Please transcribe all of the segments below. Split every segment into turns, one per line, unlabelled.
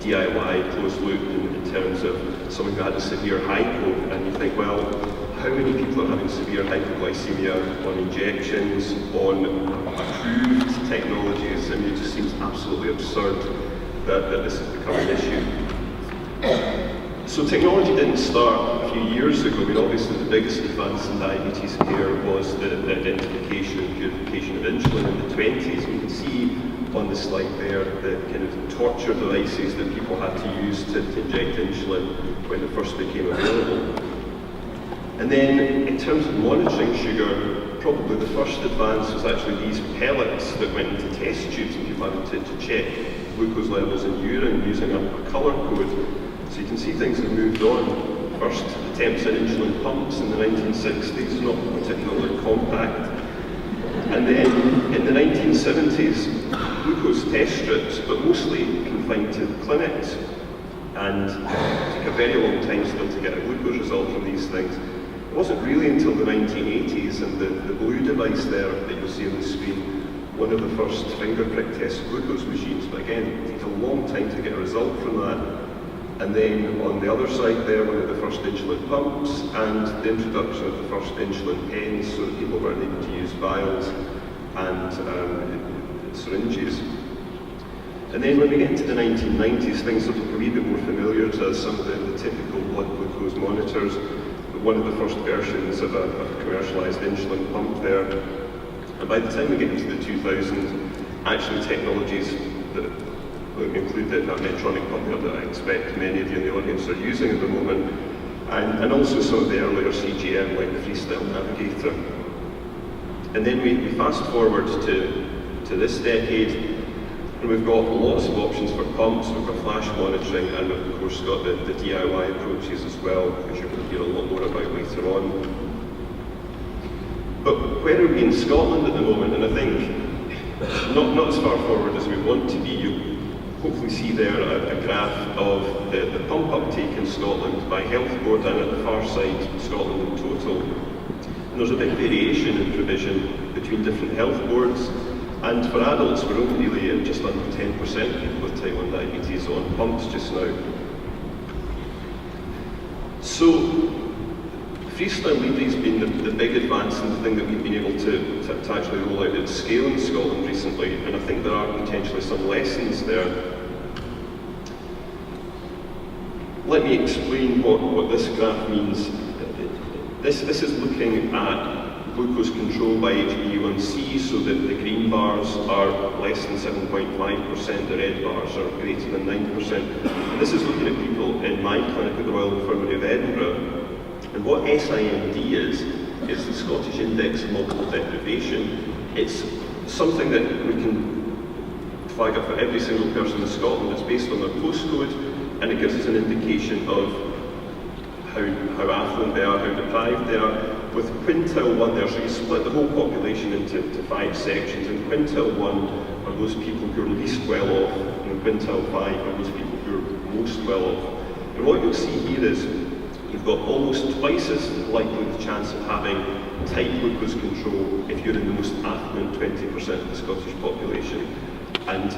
DIY closed loop in terms of someone who had a severe hypo, and you think, well, how many people are having severe hypoglycemia on injections, on approved technologies? I mean, it just seems absolutely absurd that this has become an issue. So technology didn't start a few years ago. I mean, obviously the biggest advance in diabetes care was the identification and purification of insulin in the 20s. You can see on the slide there the kind of torture devices that people had to use to inject insulin when it first became available. And then in terms of monitoring sugar, probably the first advance was actually these pellets that went into test tubes, and people had to check glucose levels in urine using a colour code. So you can see things have moved on. First attempts at insulin pumps in the 1960s, not particularly compact. And then in the 1970s, glucose test strips, but mostly confined to clinics. And it took a very long time still to get a glucose result from these things. It wasn't really until the 1980s and the blue device there that you'll see on the screen, one of the first finger prick test glucose machines, but again, it takes a long time to get a result from that. And then on the other side there, one of the first insulin pumps and the introduction of the first insulin pens, so that people weren't able to use vials and syringes. And then when we get into the 1990s, things are a wee bit more familiar to us, some of the typical blood glucose monitors. One of the first versions of a commercialised insulin pump there. And by the time we get into the 2000s, actually technologies that include that Medtronic pump that I expect many of you in the audience are using at the moment, and also some of the earlier CGM like the Freestyle Navigator. And then we fast forward to this decade, and we've got lots of options for pumps. We've got flash monitoring, and we've of course got the DIY approaches as well, which you're going to hear a lot more about later on. But where are we in Scotland at the moment? And I think not as far forward as we want to be. You hopefully see there a graph of the pump uptake in Scotland by health board, and at the far side, Scotland in total. And there's a big variation in provision between different health boards. And for adults, we're only really at just under 10% of people with type 1 diabetes on pumps just now. So, Freestyle Libre has been the big advance and the thing that we've been able to actually roll out at scale in Scotland recently, and I think there are potentially some lessons there. Let me explain what this graph means. This is looking at glucose control by HbA1c, so that the green bars are less than 7.5%, the red bars are greater than 9%. And this is looking at people in my clinic at the Royal Infirmary of Edinburgh. And what SIMD is the Scottish Index of Multiple Deprivation. It's something that we can flag up for every single person in Scotland. It's based on their postcode, and it gives us an indication of how affluent they are, how deprived they are. With quintile 1 there, so you split the whole population into 5 sections, and quintile 1 are those people who are least well off, and quintile 5 are those people who are most well off. And what you'll see here is you've got almost twice as likely the chance of having tight glucose control if you're in the most affluent 20% of the Scottish population. And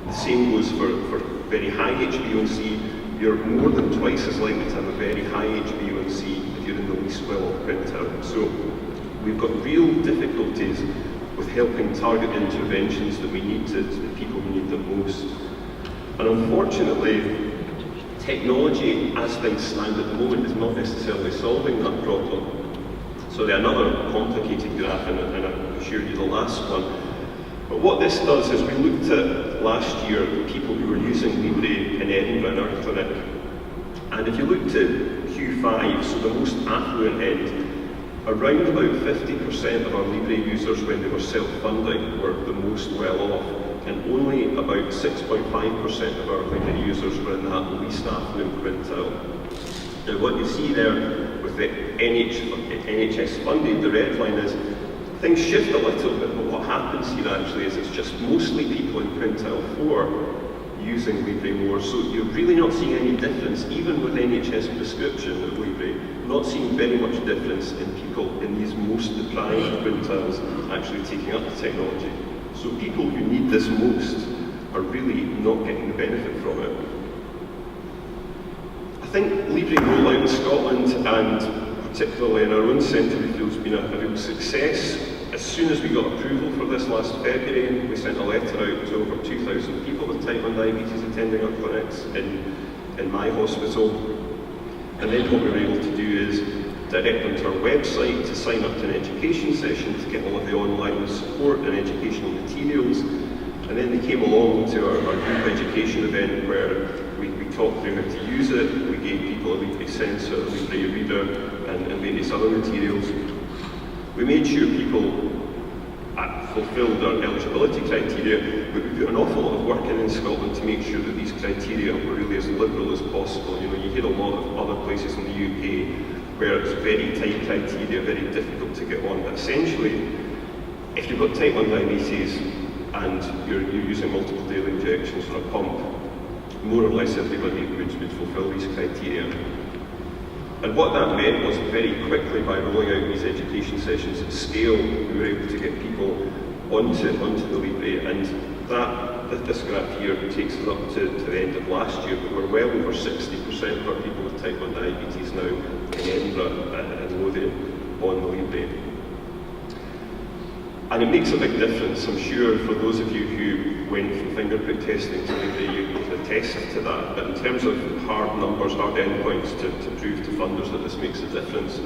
the same goes for very high HbA1c. You're more than twice as likely to have a very high HbA1c if you're in the least well-off quintile. So we've got real difficulties with helping target interventions that we need to the people who need them most. And unfortunately, technology, as things stand at the moment, is not necessarily solving that problem. So another complicated graph, and I showed you the last one. But what this does is we looked at last year the people who were using Libre in Edinburgh in our clinic. And if you looked at Q5, so the most affluent end, around about 50% of our Libre users, when they were self-funding, were the most well off. And only about 6.5% of our Libre users were in that least affluent quintile. Now what you see there with the NHS funded, the red line is, things shift a little bit, but what happens here actually is it's just mostly people in quintile 4 using Libre more, so you're really not seeing any difference, even with NHS prescription of Libre, not seeing very much difference in people in these most deprived quintiles actually taking up the technology. So people who need this most are really not getting the benefit from it. think Libre rollout in Scotland, and particularly in our own centre, we feel has been a real success. As soon as we got approval for this last February, we sent a letter out to over 2,000 people with type 1 diabetes attending our clinics in my hospital. And then what we were able to do is direct them to our website to sign up to an education session to get all of the online support and educational materials. And then they came along to our group education event where we talked through how to use it. We gave people a Libre sensor, a Libre reader, and various other materials. We made sure people fulfilled our eligibility criteria, but we put an awful lot of work in Scotland to make sure that these criteria were really as liberal as possible. You know, you hear a lot of other places in the UK where it's very tight criteria, very difficult to get on, but essentially, if you've got type 1 diabetes and you're using multiple daily injections or a pump, more or less everybody would fulfill these criteria. And what that meant was very quickly, by rolling out these education sessions at scale, we were able to get people onto the Libre, and this graph here takes us up to the end of last year, but we're well over 60% of our people with type 1 diabetes now in Edinburgh and RoTM on the Libre. And it makes a big difference, I'm sure, for those of you who went from finger prick testing to Libre, you can attest to that. But in terms of hard numbers, hard endpoints to prove to funders that this makes a difference,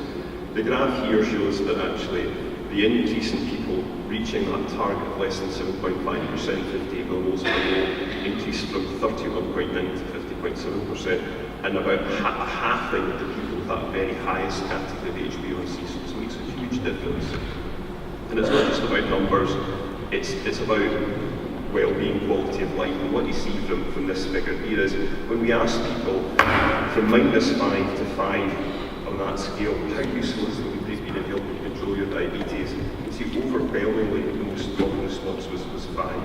the graph here shows that actually the increase in people reaching that target of less than 7.5%, 58 millimoles per mole, increased from 31.9 to 50.7%, and about halving the people with that very highest category of HbA1c, so this makes a huge difference. And it's not just about numbers, it's about well-being, quality of life. And what you see from this figure here is when we ask people from -5 to 5 on that scale, how useful is the Libre been in helping control your diabetes? You see overwhelmingly the most common response was 5.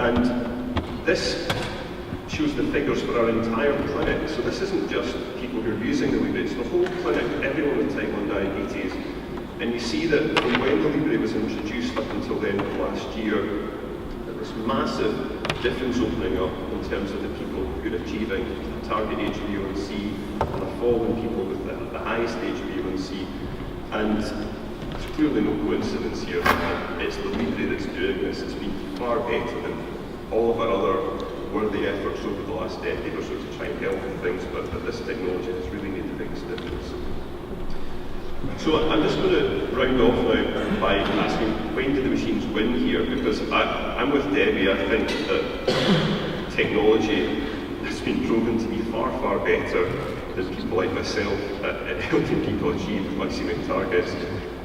And this shows the figures for our entire clinic. So this isn't just people who are using the Libre, it's the whole clinic, everyone with type 1 diabetes. And you see that from when the Libre was introduced up until the end of last year, there was massive difference opening up in terms of the people who are achieving a target HbA1c and a fall in people with the highest HbA1c. And there's clearly no coincidence here. It's the Libre that's doing this. It's been far better than all of our other worthy efforts over the last decade or so to try and help with things, but this technology has really made the biggest difference. So I'm just going to round off now by asking, when did the machines win here? Because I'm with Debbie. I think that technology has been proven to be far, far better than people like myself at helping people achieve glycemic targets.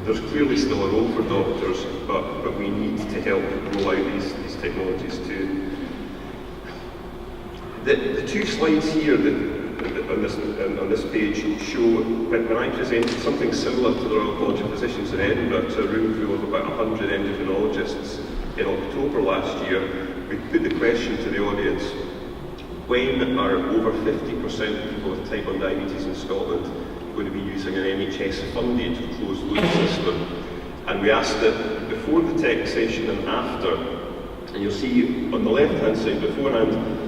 There's clearly still a role for doctors, but we need to help roll out these technologies too. The two slides here on this page show when I presented something similar to the Royal College of Physicians in Edinburgh to a room full of about 100 endocrinologists in October last year. We put the question to the audience, when are over 50% of people with type 1 diabetes in Scotland going to be using an NHS-funded closed-loop system? And we asked it before the tech session and after, and you'll see on the left-hand side beforehand,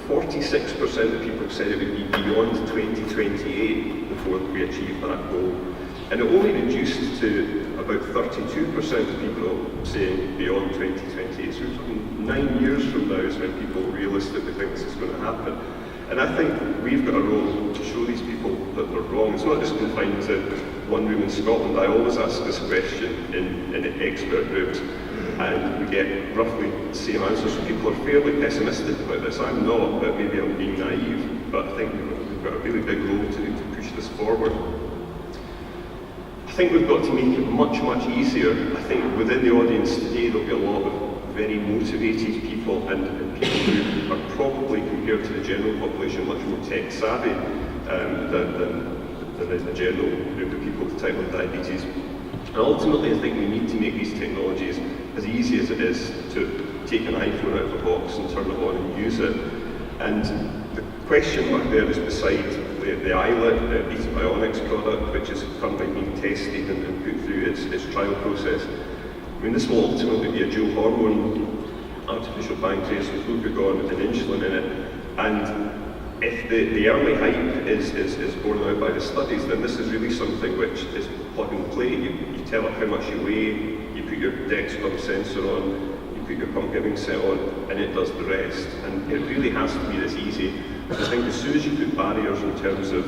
46% of people said it would be beyond 2028 before we achieve that goal. And it only reduced to about 32% of people saying beyond 2028. So we're talking 9 years from now is when people realistically think this is going to happen. And I think we've got a role to show these people that they're wrong. It's not just confined to one room in Scotland. I always ask this question in expert groups, and we get roughly the same answers. So people are fairly pessimistic about this. I'm not, but maybe I'm being naive. But I think we've got a really big role to push this forward. I think we've got to make it much, much easier. I think within the audience today there'll be a lot of very motivated people and people who are probably, compared to the general population, much more tech savvy than is the general group of people with type 1 diabetes. And ultimately, I think we need to make these technologies as easy as it is to take an iPhone out of a box and turn it on and use it. And the question mark there is beside the iLet, the Beta Bionics product, which is currently being tested and put through its trial process. I mean, this will ultimately be a dual hormone, artificial pancreas with glucagon and insulin in it. And if the early hype is borne out by the studies, then this is really something which is plug and play. You tell it how much you weigh, you put your Dexcom sensor on, you put your pump giving set on, and it does the rest. And it really has to be this easy. I think as soon as you put barriers in terms of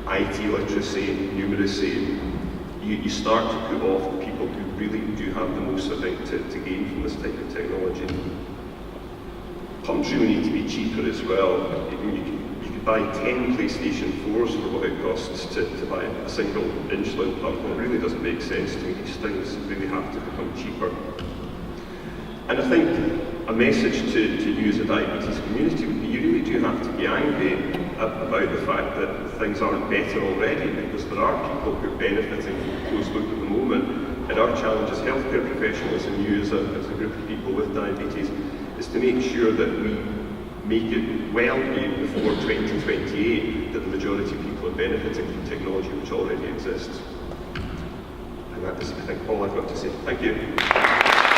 IT literacy, numeracy, you start to put off the people who really do have the most, I think, to gain from this type of technology. Pumps really need to be cheaper as well. You could buy 10 PlayStation 4s for what it costs to buy a single insulin pump, and it really doesn't make sense to me. These things really have to become cheaper. And I think a message to you as a diabetes community would be you really do have to be angry about the fact that things aren't better already, because there are people who are benefiting from closed loop at the moment, and our challenge as healthcare professionals and you as a group of people with diabetes is to make sure that we make it well before 2028 that the majority of people are benefiting from technology which already exists. And that is, I think, all I've got to say. Thank you.